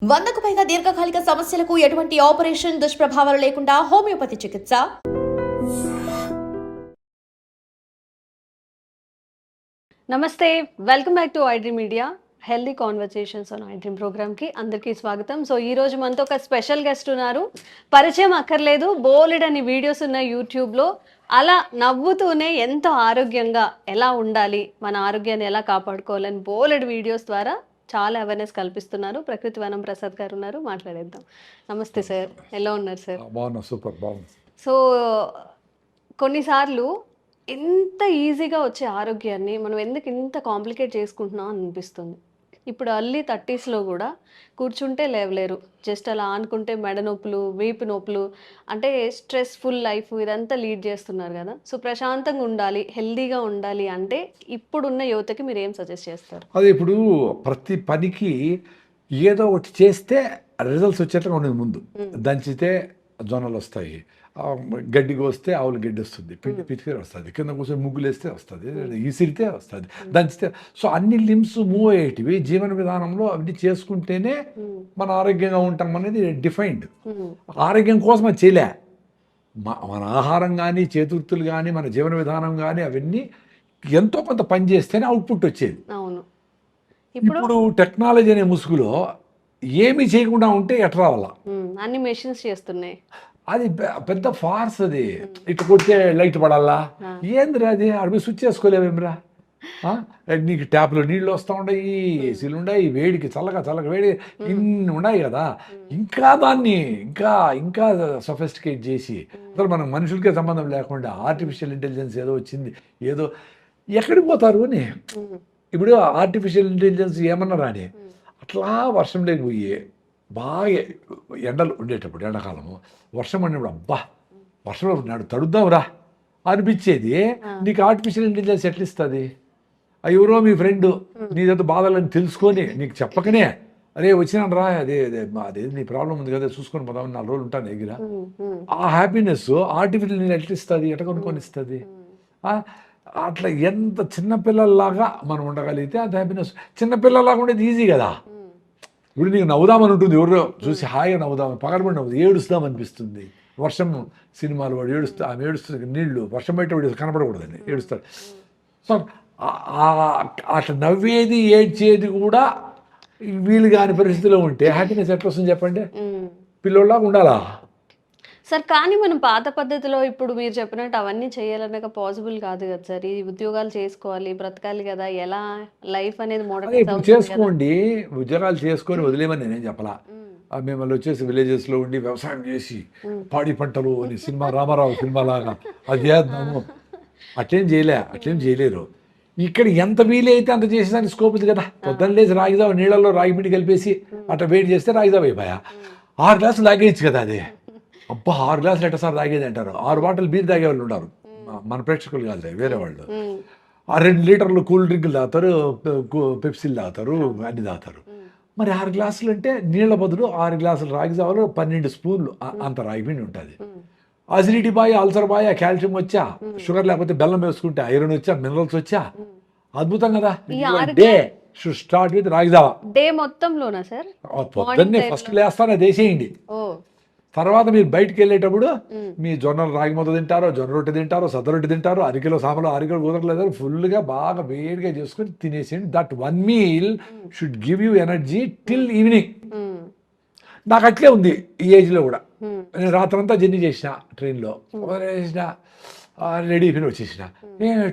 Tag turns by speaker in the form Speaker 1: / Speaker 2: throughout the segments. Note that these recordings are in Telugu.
Speaker 1: 100కు పైగా దీర్ఘకాలిక సమస్యలకు ఎటువంటి ఆపరేషన్ దుష్ప్రభావాలు లేకుండా హోమియోపతి చికిత్స.
Speaker 2: నమస్తే, welcome back to iDream media healthy conversations on iDream ప్రోగ్రామ్కి అందరికీ స్వాగతం. సో ఈరోజు మనతో ఒక స్పెషల్ గెస్ట్ ఉన్నారు. పరిచయం అక్కర్లేదు, బోలెడని వీడియోస్ ఉన్నాయి యూట్యూబ్లో. అలా నవ్వుతూనే ఎంతో ఆరోగ్యంగా ఎలా ఉండాలి, మన ఆరోగ్యాన్ని ఎలా కాపాడుకోవాలని బోలెడు వీడియోస్ ద్వారా చాలా అవేర్నెస్ కల్పిస్తున్నారు. ప్రకృతి వనం ప్రసాద్ గారు ఉన్నారు, మాట్లాడేద్దాం. నమస్తే సార్, ఎలా ఉన్నారు సార్?
Speaker 3: బాగున్నా, సూపర్ బాగుంది.
Speaker 2: సో కొన్నిసార్లు ఎంత ఈజీగా వచ్చే ఆరోగ్యాన్ని మనం ఎందుకు ఇంత కాంప్లికేట్ చేసుకుంటున్నాం అని అనిపిస్తుంది. ఇప్పుడు అర్లీ 30sలో కూడా కూర్చుంటే లేవలేరు, జస్ట్ అలా ఆనుకుంటే మెడ నొప్పులు, వీపు నొప్పులు, అంటే స్ట్రెస్ఫుల్ లైఫ్ ఇదంతా లీడ్ చేస్తున్నారు కదా. సో ప్రశాంతంగా ఉండాలి, హెల్దీగా ఉండాలి అంటే ఇప్పుడున్న యువతకి మీరు ఏం సజెస్ట్ చేస్తారు?
Speaker 3: అదే, ఇప్పుడు ప్రతి పనికి ఏదో ఒకటి చేస్తే రిజల్ట్స్ వచ్చేట్లుగా ఉండదు. ముందు దంచితే జొన్నలు వస్తాయి, గడ్డికి వస్తే ఆవులు గడ్డి వస్తుంది, పితికి వస్తుంది, కింద కూర్చొని ముగ్గులు వేస్తే వస్తుంది, ఈసిరితే వస్తుంది, దంచితే. సో అన్ని లిమ్స్ మూవ్ అయ్యేటివి జీవన విధానంలో అవి చేసుకుంటేనే మన ఆరోగ్యంగా ఉంటాం అనేది డిఫైన్డ్. ఆరోగ్యం కోసం అది చేయలే, మన ఆహారం కానీ చేతుర్తులు కానీ మన జీవన విధానం కానీ అవన్నీ ఎంతో కొంత పని చేస్తేనే అవుట్పుట్ వచ్చేది.
Speaker 2: అవును,
Speaker 3: ఇప్పుడు టెక్నాలజీ అనే ముసుగులో ఏమీ చేయకుండా ఉంటే ఎట్లా రావాలా?
Speaker 2: అన్ని మెషిన్స్ చేస్తున్నాయి.
Speaker 3: అది పెద్ద ఫార్స్. అది ఇట్లా కొడితే లైట్ పడాలా? ఏందిరా అది? అడిగి స్విచ్ చేసుకోలేమేమిరా? నీకు ట్యాప్లో నీళ్ళు వస్తూ ఉన్నాయి, ఏసీలు ఉన్నాయి, వేడికి చల్లగా వేడి ఇన్ని ఉన్నాయి కదా. ఇంకా దాన్ని ఇంకా ఇంకా సొఫిస్టికేట్ చేసి అసలు మనం మనుషులకే సంబంధం లేకుండా ఆర్టిఫిషియల్ ఇంటెలిజెన్స్ ఏదో వచ్చింది, ఏదో ఎక్కడికి పోతారు అని. ఇప్పుడు ఆర్టిఫిషియల్ ఇంటెలిజెన్స్ ఏమన్నా రాని అట్లా వర్షం లేకపోయి బాగా ఎండలు ఉండేటప్పుడు, ఎండాకాలము వర్షం పడినప్పుడు అబ్బా వర్షంలో నాడు తడుద్దాంరా అనిపించేది. నీకు ఆర్టిఫిషియల్ ఇంటెలిజెన్స్ ఎట్లా ఇస్తుంది? ఎవరో మీ ఫ్రెండ్ నీదంతా బాధలని తెలుసుకొని నీకు చెప్పకనే అరే వచ్చినాను రా, అదే నీ ప్రాబ్లం ఉంది కదా చూసుకొని పోదామని 4 రోజులు ఉంటాను దగ్గర. ఆ హ్యాపీనెస్ ఆర్టిఫిషియల్ ఎట్లా ఇస్తుంది? ఎట్లా కొనుక్కొని ఇస్తుంది? అట్లా ఎంత చిన్నపిల్లల్లాగా మనం ఉండగలిగితే అది హ్యాపీనెస్. చిన్నపిల్లలాగా ఉండేది ఈజీ కదా. ఇప్పుడు నీకు నవ్వుదామని ఉంటుంది, ఎవరో చూసి హాయిగా నవ్వుదామని, పగలబడి నవ్వుతుంది, ఏడుస్తాం అనిపిస్తుంది. వర్షం సినిమాలు వాడు ఆమె ఏడుస్తుంది, నీళ్లు వర్షం బయట వాడు కనపడకూడదండి, ఏడుస్తాడు. సో అట్లా నవ్వేది ఏడ్చేది కూడా వీలు కాని పరిస్థితిలో ఉంటే హ్యాపీనెస్ ఎట్లా వస్తుంది చెప్పండి? పిల్లోళ్ళలాగా ఉండాలా
Speaker 2: సార్? కానీ మనం పాత పద్ధతిలో ఇప్పుడు మీరు చెప్పినట్టు అవన్నీ చేయాలన్నాక పాసిబుల్ కాదు కదా సార్. ఈ ఉద్యోగాలు చేసుకోవాలి, బ్రతకాలి కదా, ఎలా లైఫ్ అనేది
Speaker 3: ఇప్పుడు చేసుకోండి, ఉద్యోగాలు చేసుకొని వదిలేమని నేనేం చెప్పలా. మిమ్మల్ని వచ్చేసి విలేజెస్లో ఉండి వ్యవసాయం చేసి పాడి పంటలు అని సినిమా రామారావు సినిమా లాగా అది చేద్దాము, అట్లేం చేయలేరు. ఇక్కడ ఎంత వీలైతే అంత చేసేదానికి స్కోప్ ఉంది కదా. పొద్దున్న లేచి రాగిదావు నీళ్ళల్లో రాగి పిండి కలిపేసి అట్లా వేడి చేస్తే రాగిదావు అయిపోయా. 6 గ్లాసులు తాగేయచ్చు కదా. అదే అబ్బా 6 గ్లాసులు ఎట్ట సార్ తాగేది అంటారు. 6 బాటిల్ బీర్ తాగే వాళ్ళు ఉన్నారు, మన ప్రేక్షకులు కాదు వేరే వాళ్ళు. 2 లీటర్లు కూల్ డ్రింకులు తాగుతారు, పెప్సీలు తాగుతారు, అన్ని తాగుతారు. మరి 6 గ్లాసులు అంటే నీళ్ళ బదులు 6 గ్లాసులు రాగి జావలు 12 స్పూన్లు అంత రాగి పిండి ఉంటుంది. అసిడిటీ బాయ్, అల్సర్ బాయ్, కాల్షియం వచ్చా, షుగర్ లేకపోతే బెల్లం వేసుకుంటే ఐరన్ వచ్చా, మినరల్స్ వచ్చా, అద్భుతం కదా. Day should start with ragi java.
Speaker 2: Day మొత్తంలోనా సార్?
Speaker 3: పొద్దున్నే ఫస్ట్ లేస్తాను అది వేసేయండి. తర్వాత మీరు బయటకు వెళ్ళేటప్పుడు మీ జొన్నలు రాగి మొదలు తింటారో, జొన్న రొట్టె తింటారో, సద్ద రొట్టె తింటారో, 1 కిలో సాంబార్లో 1 కిలో కుదరలేదు, ఫుల్గా బాగా వేడిగా చేసుకొని తినేసేయండి. That 1 meal should give you energy till evening. నాకు అట్లే ఉంది ఈ ఏజ్లో కూడా. నేను రాత్రంతా జర్నీ చేసిన, ట్రైన్లో చేసిన, రెడీ అయిపోయి వచ్చేసిన.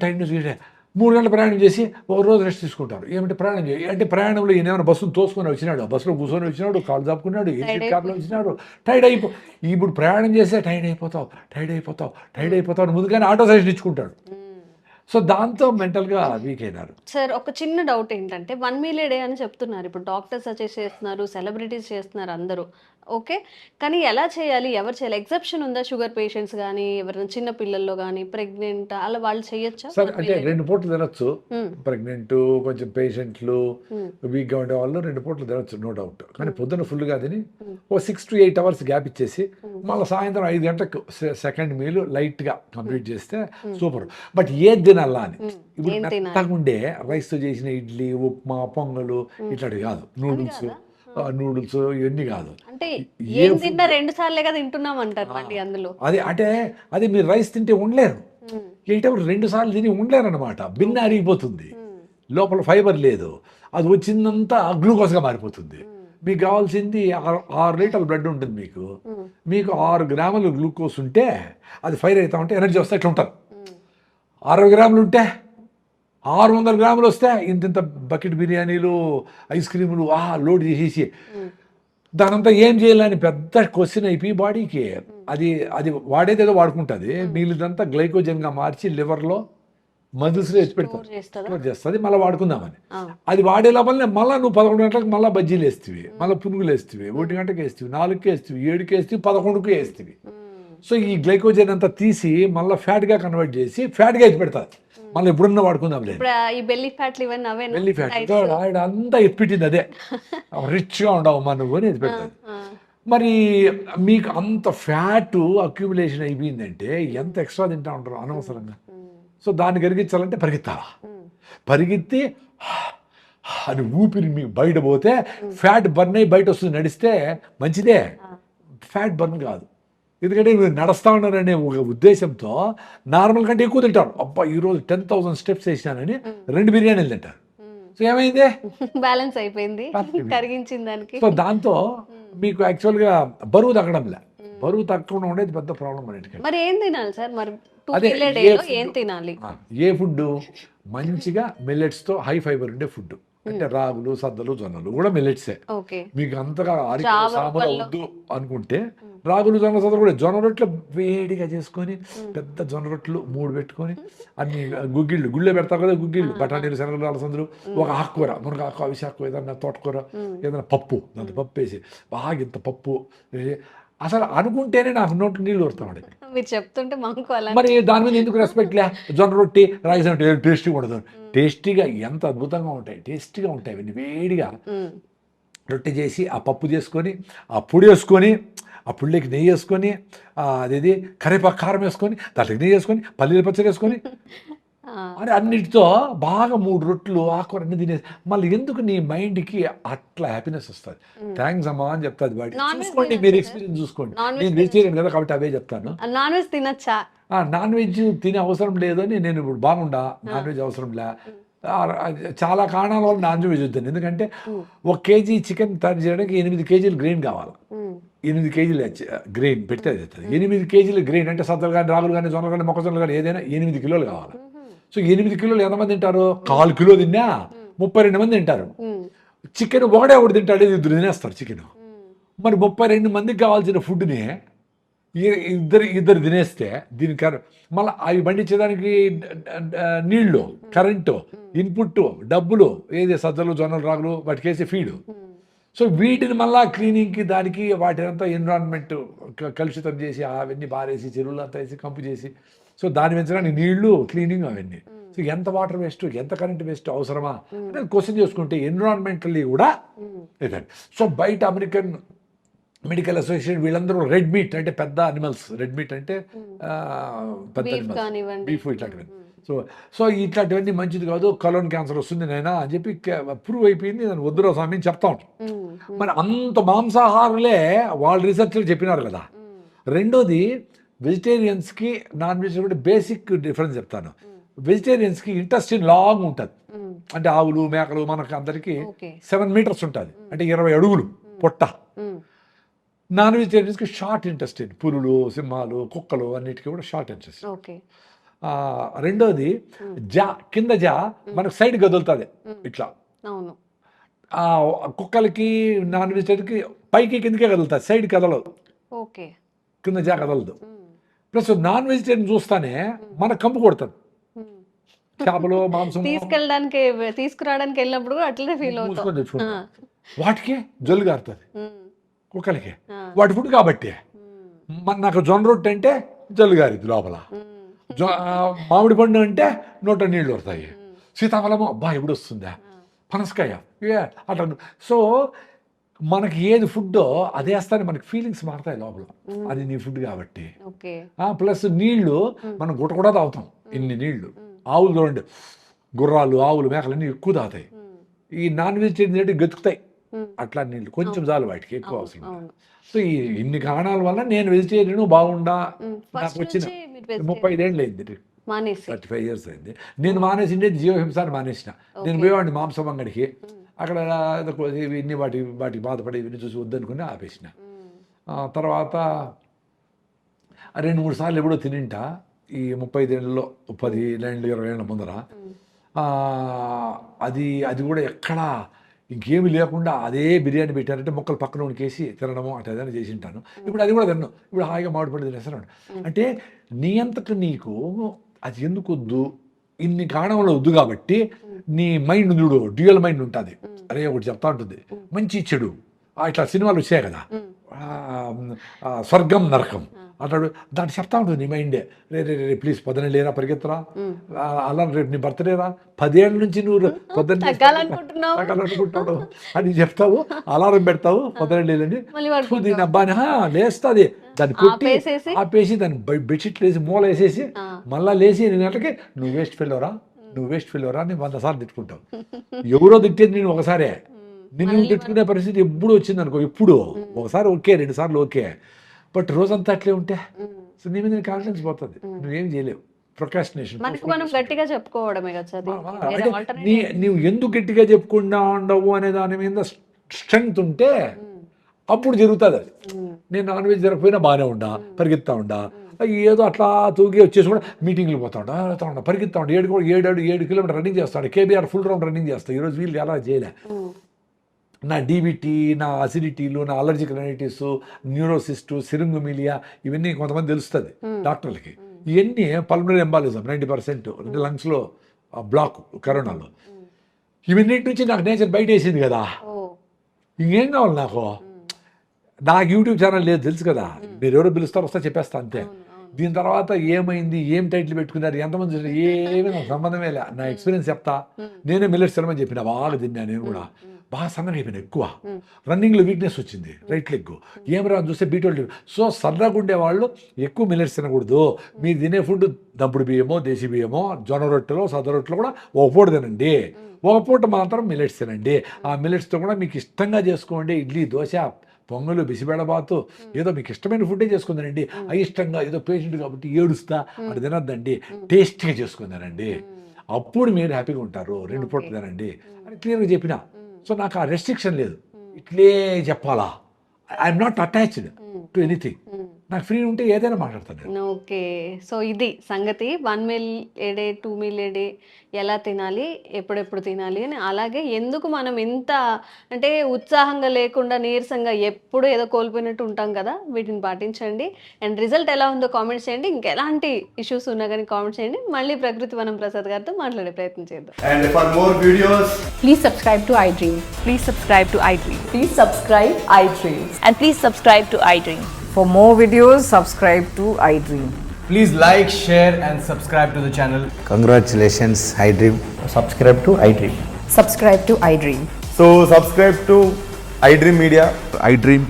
Speaker 3: టైం చూసిన 3 గంటల ప్రయాణం చేసి ఒక రోజు రెస్ట్ తీసుకుంటారు. ఏమంటే ప్రయాణం చేయి అంటే ప్రయాణంలో ఈయన ఏమైనా బస్సును తోసుకొని వచ్చినాడు, బస్సులో కూర్చొని వచ్చినాడు, కాళ్ళు చాపుకున్నాడు, ఏసీ కార్లో వచ్చినాడు, టైర్డ్ ఇప్పుడు ప్రయాణం చేస్తే టైర్డ్ అయిపోతావు ముందుగానే ఆటో సజెషన్ ఇచ్చుకుంటాడు. సో దాంతో మెంటల్గా వీక్ అయినారు.
Speaker 2: సార్ ఒక చిన్న డౌట్ ఏంటంటే 1 మీల్ ఏ డే అని చెప్తున్నారు, ఇప్పుడు డాక్టర్స్ సజెస్ట్ చేస్తున్నారు, సెలబ్రిటీస్ చేస్తున్నారు అందరూ, ఓకే. కానీ ఎలా చేయాలి, ఎవరు చేయాలి? ఎగ్జెప్షన్ ఉందా? షుగర్ పేషెంట్స్ కానీ, ఎవరైనా చిన్న పిల్లల్లో కానీ, ప్రెగ్నెంట్ అలా వాళ్ళు చేయొచ్చా?
Speaker 3: సరే అంటే 2 పూటలు తినొచ్చు. ప్రెగ్నెంట్, కొంచెం పేషెంట్లు, వీక్గా ఉండే వాళ్ళు 2 పూటలు తినొచ్చు, నో డౌట్. కానీ పొద్దున్న ఫుల్గా తిని ఓ 6 to 8 hours గ్యాప్ ఇచ్చేసి మళ్ళీ సాయంత్రం 5 గంటలకు సెకండ్ మీల్ లైట్గా కంప్లీట్ చేస్తే సూపర్. బట్ ఏది తినాలా అని, ఇప్పుడు మెత్తగా ఉండే రైస్తో చేసిన ఇడ్లీ, ఉప్మా, పొంగలు ఇట్లాంటివి కాదు, నూడిల్స్ నూడిల్స్ ఇవన్నీ కాదు.
Speaker 2: అంటే
Speaker 3: ఏ
Speaker 2: ఏం తిన్నా 2 సార్లే కదా తింటున్నాం అంటారు మళ్ళీ అందులో.
Speaker 3: అది మీరు రైస్ తింటే ఉండలేరు, 8 hours 2 సార్లు తిని ఉండలేరు అనమాట. బిన్న అరిగిపోతుంది, లోపల ఫైబర్ లేదు, అది వచ్చిందంతా గ్లూకోజ్గా మారిపోతుంది. మీకు కావాల్సింది 6 లీటర్ల బ్లడ్ ఉంటుంది, మీకు 6 గ్రాములు గ్లూకోజ్ ఉంటే అది ఫైర్ అవుతా ఉంటే ఎనర్జీ వస్తే ఇట్లా ఉంటారు. 60 గ్రాములు ఉంటే 600 గ్రాములు వస్తే ఇంత బకెట్ బిర్యానీలు ఐస్ క్రీములు లోడ్ చేసేసి దానంతా ఏం చేయాలని పెద్ద క్వశ్చన్ అయిపోయి బాడీకి అది వాడేదేదో వాడుకుంటుంది, నీళ్ళదంతా గ్లైకోజన్గా మార్చి లివర్లో మజిల్స్లో వేసి పెడతారు చేస్తుంది, మళ్ళీ వాడుకుందామని. అది వాడే లోపలనే మళ్ళీ నువ్వు 11 గంటలకు మళ్ళీ బజ్జీలు వేస్తేవి, మళ్ళీ పునుగులు వేస్తేవి, 1 గంటకి వేస్తేవి, 4కి వేస్తేవి, 7కి వేస్తేవి, 11కి వేస్తేవి. సో ఈ గ్లైకోజన్ అంతా తీసి మళ్ళీ ఫ్యాట్గా కన్వర్ట్ చేసి ఫ్యాట్గా వేసి పెడతారు, మళ్ళీ ఎప్పుడన్నా వాడుకుందాం లేదు.
Speaker 2: ఈ బెల్లీ ఫ్యాట్లు ఇవన్నీ అవే,
Speaker 3: బెల్లీ ఫ్యాట్ ఆవిడ అంతా ఎప్పిట్టింది అదే, రిచ్గా ఉండవు మా నువ్వు అని పెడతారు. మరి మీకు అంత ఫ్యాట్ అక్యుములేషన్ అయిపోయిందంటే ఎంత ఎక్స్ట్రా తింటా ఉంటారు అనవసరంగా. సో దాన్ని కరిగించాలంటే పరిగెత్తాలా, పరిగెత్తి అని ఊపిరి మీకు బయట పోతే ఫ్యాట్ బర్న్ అయ్యి బయట వస్తుంది. నడిస్తే మంచిదే, ఫ్యాట్ బర్న్ కాదు. ఎందుకంటే మీరు నడుస్తూ ఉన్నారనే ఒక ఉద్దేశంతో నార్మల్ కంటే ఎక్కువ తింటారు. అబ్బా ఈరోజు 10,000 స్టెప్స్ వేసినానని 2 బిర్యానీలు తింటారు. సో ఏమైంది,
Speaker 2: బ్యాలెన్స్ అయిపోయింది కరిగించిన దానికి.
Speaker 3: సో దాంతో మీకు యాక్చువల్గా బరువు తగ్గడంలే, బరువు తగ్గకుండా ఉండేది పెద్ద ప్రాబ్లం అన్నిటికీ.
Speaker 2: మరి ఏం తినాలి సార్, మరి
Speaker 3: అదే
Speaker 2: ఏం తినాలి?
Speaker 3: ఏ ఫుడ్ మంచిగా మిల్లెట్స్తో హై ఫైబర్ ఉండే ఫుడ్ అంటే రాగులు, సద్దలు, జొన్నలు కూడా మిల్లెట్సే. మీకు అంతగా సాంబార్ వద్దు అనుకుంటే రాగులు, జొన్న, సద్దలు కూడా, జొన్న రొట్టెలు వేడిగా చేసుకొని పెద్ద జొన్న రొట్టెలు 3 పెట్టుకొని అన్ని గుళ్ళో పెడతారు కదా, గుగ్గిళ్ళు, బఠానీలు, శనగలు, అలసందలు, ఒక ఆకుకూర, మునగాకు, అవిశాకు, ఏదన్నా తోటకూర, ఏదైనా పప్పు, దాంతో పప్పు వేసి బాగా ఇంత పప్పు అసలు అనుకుంటేనే నాకు నోట్లు నీళ్ళు వస్తామండి.
Speaker 2: మీరు చెప్తుంటే
Speaker 3: మరి దాని మీద ఎందుకు రెస్పెక్ట్ లే? జొన్న రొట్టి, రాగి అంటే టేస్టీగా ఉండదు. టేస్టీగా ఎంత అద్భుతంగా ఉంటాయి, టేస్టీగా ఉంటాయి. అవన్నీ వేడిగా రొట్టె చేసి ఆ పప్పు చేసుకొని ఆ పొడి వేసుకొని ఆ పుళ్ళకి నెయ్యి వేసుకొని అదేది కరివేపాకు కారం వేసుకొని దాంట్లోకి నెయ్యి వేసుకొని పల్లీల పచ్చడి వేసుకొని అని అన్నిటితో బాగా 3 రొట్టెలు ఆకుకూర అన్ని తినేసి మళ్ళీ ఎందుకు నీ మైండ్కి అట్లా హ్యాపీనెస్ వస్తుంది. థ్యాంక్స్ అమ్మా అని చెప్తాది బాడీ. చూసుకోండి, మీరు ఎక్స్పీరియన్స్ చూసుకోండి. నేను వెజిటేరియన్ కదా కాబట్టి అవే చెప్తాను.
Speaker 2: నాన్ వెజ్ తినచ్చా?
Speaker 3: నాన్ వెజ్ తినే అవసరం లేదని నేను ఇప్పుడు బాగుండా, నాన్ వెజ్ అవసరం లే. చాలా కారణాల వల్ల నాన్ వెజ్ వద్దాను. ఎందుకంటే 1 కేజీ చికెన్ తయారు చేయడానికి 8 కేజీలు గ్రెయిన్ కావాలి. 8 కేజీలు గ్రెయిన్ పెడితే అవుతుంది. 8 కేజీలు గ్రెయిన్ అంటే సద్దలు కానీ, రాగులు కానీ, జొన్నలు కానీ, మొక్కజొన్నలు కానీ ఏదైనా 8 కిలోలు కావాలి. సో 8 కిలోలు ఎంతమంది తింటారు? 1/4 కిలో తిన్నా 32 మంది తింటారు. చికెన్ ఒకటి తింటాడు, 2 తినేస్తారు చికెన్. మరి 32 మందికి కావాల్సిన ఫుడ్ని ఇద్దరు తినేస్తే దీనికి మళ్ళీ అవి పండించేదానికి నీళ్లు, కరెంటు, ఇన్పుట్, డబ్బులు, ఏది సజ్జలు, జొన్నలు, రాగులు వాటికేసి ఫీడు. సో వీటిని మళ్ళీ క్లీనింగ్కి దానికి వాటినంతా ఎన్విరాన్మెంట్ కలుషితం చేసి అవన్నీ బారేసి చెరువులు అంతా వేసి కంపు చేసి సో దాన్ని పెంచడానికి నీళ్లు, క్లీనింగ్ అవన్నీ. సో ఎంత వాటర్ వేస్ట్, ఎంత కరెంట్ వేస్ట్ అవసరమా అనేది క్వశ్చన్ చేసుకుంటే ఎన్విరాన్మెంటల్లీ కూడా ఇదండి. సో బయట అమెరికన్ మెడికల్ అసోసియేషన్ వీళ్ళందరూ రెడ్ మీట్ అంటే పెద్ద అనిమల్స్, రెడ్ మీట్ అంటే పెద్ద అనిమల్స్, బీఫ్ ఇట్లాంటివి. సో ఇట్లాంటివన్నీ మంచిది కాదు, కలోన్ క్యాన్సర్ వస్తుంది నైనా అని చెప్పి ప్రూవ్ అయిపోయింది. దాన్ని వద్దురా స్వామి అని చెప్తా ఉంటాం. మరి అంత మాంసాహారులే వాళ్ళు రీసెర్చ్లో చెప్పినారు కదా. రెండోది వెజిటేరియన్స్కి నాన్ వెజిటేరియన్ బేసిక్ డిఫరెన్స్ చెప్తాను. వెజిటేరియన్స్కి ఇంటెస్టిన్ లాంగ్ ఉంటుంది, అంటే ఆవులు, మేకలు మనకు అందరికీ 7 meters ఉంటుంది, అంటే 20 అడుగులు పొట్ట. నాన్ వెజిటేరియన్స్కి షార్ట్ ఇంటెస్టిన్, పులులు, సింహాలు, కుక్కలు అన్నిటికీ కూడా షార్ట్ ఇంటెస్టిన్. రెండోది కింద మనకు సైడ్ కదులుతుంది ఇట్లా. కుక్కలకి, నాన్ వెజిటేరియన్కి పైకి కిందకే కదులుతుంది, సైడ్ కదలదు, కింద కదలదు. ప్లస్ నాన్ వెజిటేరియన్ చూస్తానే మనకు కంపు కొడుతుంది. చేపలు, మాంసం
Speaker 2: తీసుకురావడానికి వెళ్ళినప్పుడు అట్లనే ఫీల్ అవుతుంది.
Speaker 3: వాటికి జొల్లు గారుతుంది, కుక్కలకి వాటి ఫుడ్ కాబట్టి. నాకు జొన్న రొట్టె అంటే జొల్లు గారిద్ది లోపల, మామిడి పండు అంటే నోట నీళ్ళు వస్తాయి, సీతాఫలము అబ్బా ఎప్పుడు వస్తుందా, పనసకాయ అట్లా. సో మనకి ఏది ఫుడ్డో అదే వేస్తానే మనకి ఫీలింగ్స్ మారుతాయి లోపల, అది నీ ఫుడ్ కాబట్టి. ప్లస్ నీళ్లు మనం గుట్ట కూడా తాగుతాం, ఇన్ని నీళ్లు. ఆవులు చూడండి, గుర్రాలు, ఆవులు, మేకలు అన్నీ ఎక్కువ తాగుతాయి. ఈ నాన్ వెజిటేరియన్ ఏంటి గతుకుతాయి, అట్లా నీళ్ళు కొంచెం చాలు వాటికి, ఎక్కువ అవసరం లేదు.
Speaker 2: అవును.
Speaker 3: సో ఈ ఇన్ని కారణాల వల్ల నేను వెజిటేరియన్ బాగుండా.
Speaker 2: ఫస్ట్
Speaker 3: నాకు వచ్చిన
Speaker 2: నుంచి మీరు
Speaker 3: 35 ఏళ్ళు అయింది,
Speaker 2: మానేసి
Speaker 3: 35 years అయింది. నేను మానేసిండే జీవహింసాన్ని మానేసిన. నేను పోయేవాడిని మాంసం అంగడికి, అక్కడ ఇన్ని వాటికి బాధపడి ఇవన్నీ చూసి వద్దనుకుని ఆపేసిన. తర్వాత 2-3 సార్లు ఎప్పుడో తినింటా ఈ 35 ఏళ్ళలో, 10 ఏళ్ళు 20 ఏళ్ళ ముందర. అది కూడా ఎక్కడా ఇంకేమీ లేకుండా అదే బిర్యానీ పెట్టారంటే ముక్కలు పక్కన ఉనికేసి తినడము అట్లా ఏదైనా చేసి ఉంటాను. ఇప్పుడు అది కూడా తిన్నాను, ఇప్పుడు హాయిగా మామిడిపడి తినేస్తాను. అంటే నీ అంతట నీకు అది ఎందుకు వద్దు, ఇన్ని కారణంలో వద్దు కాబట్టి నీ మైండ్ చూడు, డ్యూయల్ మైండ్ ఉంటుంది. అరే ఒకటి చెప్తా ఉంటుంది, మంచి చెడు ఇట్లా సినిమాలు వచ్చాయి కదా, స్వర్గం నరకం అట్లాడు, దాన్ని చెప్తా ఉంటుంది నీ మైండే. రే ప్లీజ్ పొద్దున లేరా, పరిగెత్తరా, అలా రేపు నీ బర్త్డేరా, 10 ఏళ్ళ నుంచి నువ్వు పొద్దున్న అనుకుంటావు అని చెప్తావు, అలారం పెడతావు పొద్దున లేదని, దీని అబ్బాని లేస్తుంది, దాన్ని పెట్టి ఆపేసి దాన్ని బెడ్షీట్లు వేసి మూల వేసేసి మళ్ళీ లేచి 8 గంటలకి నువ్వు వేస్ట్ ఫెయిల్వరా అని 100 సార్లు తిట్టుకుంటావు. ఎవరో తిట్టేది నేను ఒకసారే, నిన్ను తిట్టుకునే పరిస్థితి ఎప్పుడు వచ్చింది అనుకో, ఇప్పుడు ఒకసారి ఓకే, 2 సార్లు ఓకే, బట్ రోజంతా అట్లే ఉంటే సో నీ మీద కాన్ఫిడెన్స్ పోతుంది, నువ్వేం చేయలేవు. ప్రొక్రాస్టినేషన్.
Speaker 2: మనం గట్టిగా చెప్పుకోవడమే కదా.
Speaker 3: నీవు ఎందుకు గట్టిగా చెప్పుకుంటా ఉండవు అనే దాని మీద స్ట్రెంగ్త్ ఉంటే అప్పుడు జరుగుతుంది అది. నేను నాన్ వెజ్ జరగకపోయినా బాగానే ఉండా, పరిగెత్తా ఉండా, ఏదో అట్లా తూగి వచ్చేసి కూడా మీటింగ్లు పోతా ఉండా, పరిగెత్తా ఉండా, 7 కిలోమీటర్ రన్నింగ్ చేస్తాడు, కేబీఆర్ ఫుల్ రౌండ్ రన్నింగ్ చేస్తాడు. ఈరోజు వీళ్ళు ఎలా చేయలే. నా డీబీటీ, నా అసిడిటీలు, నా అలర్జిక్ రైనైటిస్, న్యూరోసిస్టు, సిరింగుమిలియా ఇవన్నీ కొంతమంది తెలుస్తుంది డాక్టర్లకి. ఇవన్నీ పల్మనరీ ఎంబాలిజం 90%, అంటే లంగ్స్లో బ్లాక్ కరోనాలో. ఇవన్నిటి నుంచి నాకు నేచర్ బయట వేసింది కదా, ఇంకేం కావాలి నాకు యూట్యూబ్ ఛానల్ లేదు తెలుసు కదా, మీరు ఎవరో పిలుస్తారో వస్తా చెప్పేస్తా అంతే. దీని తర్వాత ఏమైంది, ఏం టైటిల్ పెట్టుకున్నారు, ఎంతమంది చూసారు, ఏమీ నాకు సంబంధమే లే. నా ఎక్స్పీరియన్స్ చెప్తా. నేనే మిల్లెట్స్ తినమని చెప్పిన, బాగా తిన్నా, నేను కూడా బాగా సన్నగా అయిపోయినా, ఎక్కువ రన్నింగ్లో వీక్నెస్ వచ్చింది, రైట్ లెగ్ ఏం రా చూస్తే బీటోల్. సో సన్నగా ఉండే వాళ్ళు ఎక్కువ మిల్లెట్స్ తినకూడదు. మీరు తినే ఫుడ్ దంపుడు బియ్యమో, దేశీ బియ్యమో, జొన్న రొట్టెలో, సద్ద రొట్టెలో కూడా ఒక పూట తినండి, ఒక పూట మాత్రం మిల్లెట్స్ తినండి. ఆ మిల్లెట్స్తో కూడా మీకు ఇష్టంగా చేసుకోండి, ఇడ్లీ, దోశ, పొంగలు, బిసిబేడబాతు, ఏదో మీకు ఇష్టమైన ఫుడ్డే చేసుకుందానండి. అయిష్టంగా ఏదో పేషెంట్ కాబట్టి ఏడుస్తా అది తినద్దండి, టేస్ట్గా చేసుకుందానండి, అప్పుడు మీరు హ్యాపీగా ఉంటారు. 2 పూటలు తినండి అని క్లియర్గా చెప్పిన. సో నాకు ఆ రెస్ట్రిక్షన్ లేదు, ఇట్లే చెప్పాలా, I'm not attached to anything. నాకు ఫ్రీ ఉంటే ఏదైనా మాట్లాడతాను.
Speaker 2: ఓకే, సో ఇది సంగతి. 1 meal a day, 2 meal a day ఎలా తినాలి, ఎప్పుడెప్పుడు తినాలి అని. అలాగే ఎందుకు మనం ఇంత అంటే ఉత్సాహంగా లేకుండా నీరసంగా ఎప్పుడు ఏదో కోల్పోయినట్టు ఉంటాం కదా, వీటిని పాటించండి. అండ్ రిజల్ట్ ఎలా ఉందో కామెంట్స్ చేయండి. ఇంకెలాంటి ఇష్యూస్ ఉన్నా కానీ కామెంట్స్ చేయండి. మళ్ళీ ప్రకృతి వనం ప్రసాద్ గారితో మాట్లాడే ప్రయత్నం చేద్దాం.
Speaker 4: And for more videos,
Speaker 5: Please subscribe to iDream.
Speaker 6: Please subscribe to iDream.
Speaker 5: Please subscribe iDream.
Speaker 6: And please subscribe to iDream.
Speaker 5: For more videos, subscribe to iDream.
Speaker 4: please like, share and subscribe to the channel.
Speaker 7: Congratulations, iDream.
Speaker 4: Subscribe to iDream.
Speaker 5: Subscribe to iDream.
Speaker 4: So subscribe to iDream Media.
Speaker 8: iDream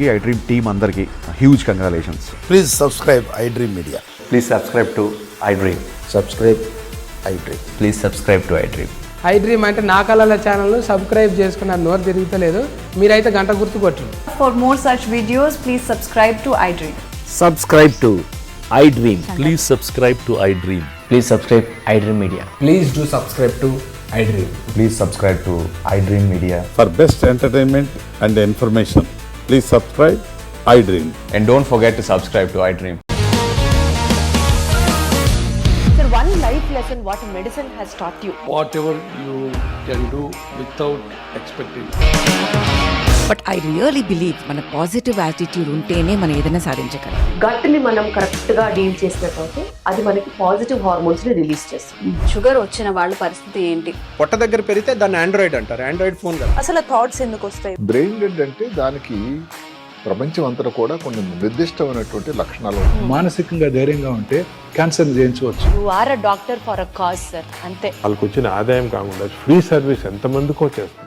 Speaker 8: team andarki huge congratulations.
Speaker 7: Please subscribe iDream Media.
Speaker 8: Please subscribe to iDream.
Speaker 7: Subscribe iDream.
Speaker 8: Please subscribe to iDream.
Speaker 9: iDream అంటే నా కళల ఛానల్ను సబ్స్క్రైబ్ చేసుకున్న నోరు తిరుగుతలేదు, మీరైతే గంట గుర్తు కొట్టండి.
Speaker 5: For more such videos, please subscribe to iDream.
Speaker 7: Subscribe to iDream.
Speaker 10: Please subscribe to iDream.
Speaker 8: Please subscribe iDream Media.
Speaker 4: Please do subscribe to iDream.
Speaker 8: Please subscribe to iDream Media.
Speaker 10: For best entertainment and information, please subscribe iDream.
Speaker 8: And don't forget to subscribe to iDream.
Speaker 1: Sir, one life lesson what medicine has taught you.
Speaker 3: Whatever you can do without expecting.
Speaker 6: But I really believe మన పాజిటివ్ యాటిట్యూడ్ ఉంటేనే మనం ఏదైనా సాధించగలం.
Speaker 11: గట్ని మనం కరెక్ట్గా డీల్ చేసినట్లయితే అది మనకి పాజిటివ్ హార్మోన్స్ని రిలీజ్ చేస్తుంది.
Speaker 2: షుగర్ వచ్చిన వాళ్ళ పరిస్థితి ఏంటి?
Speaker 9: పొట్ట దగ్గర పెరిగితే దాన్ని ఆండ్రాయిడ్ అంటారు, ఆండ్రాయిడ్ ఫోన్ కదా.
Speaker 11: అసలు థాట్స్ ఎందుకు వస్తాయి?
Speaker 10: బ్రెయిన్ డెడ్ అంటే దానికి ప్రపంచం అంతా కూడా కొన్ని నిర్దిష్టమైనటువంటి లక్షణాలు.
Speaker 3: మానసికంగా ధైర్యంగా ఉంటే క్యాన్సర్ జయించవచ్చు.
Speaker 11: You are a doctor for a cause sir, అంతే.
Speaker 10: వాళ్ళకి వచ్చిన ఆదాయం కాకుండా ఫ్రీ సర్వీస్ ఎంతమందికో చేస్తారు.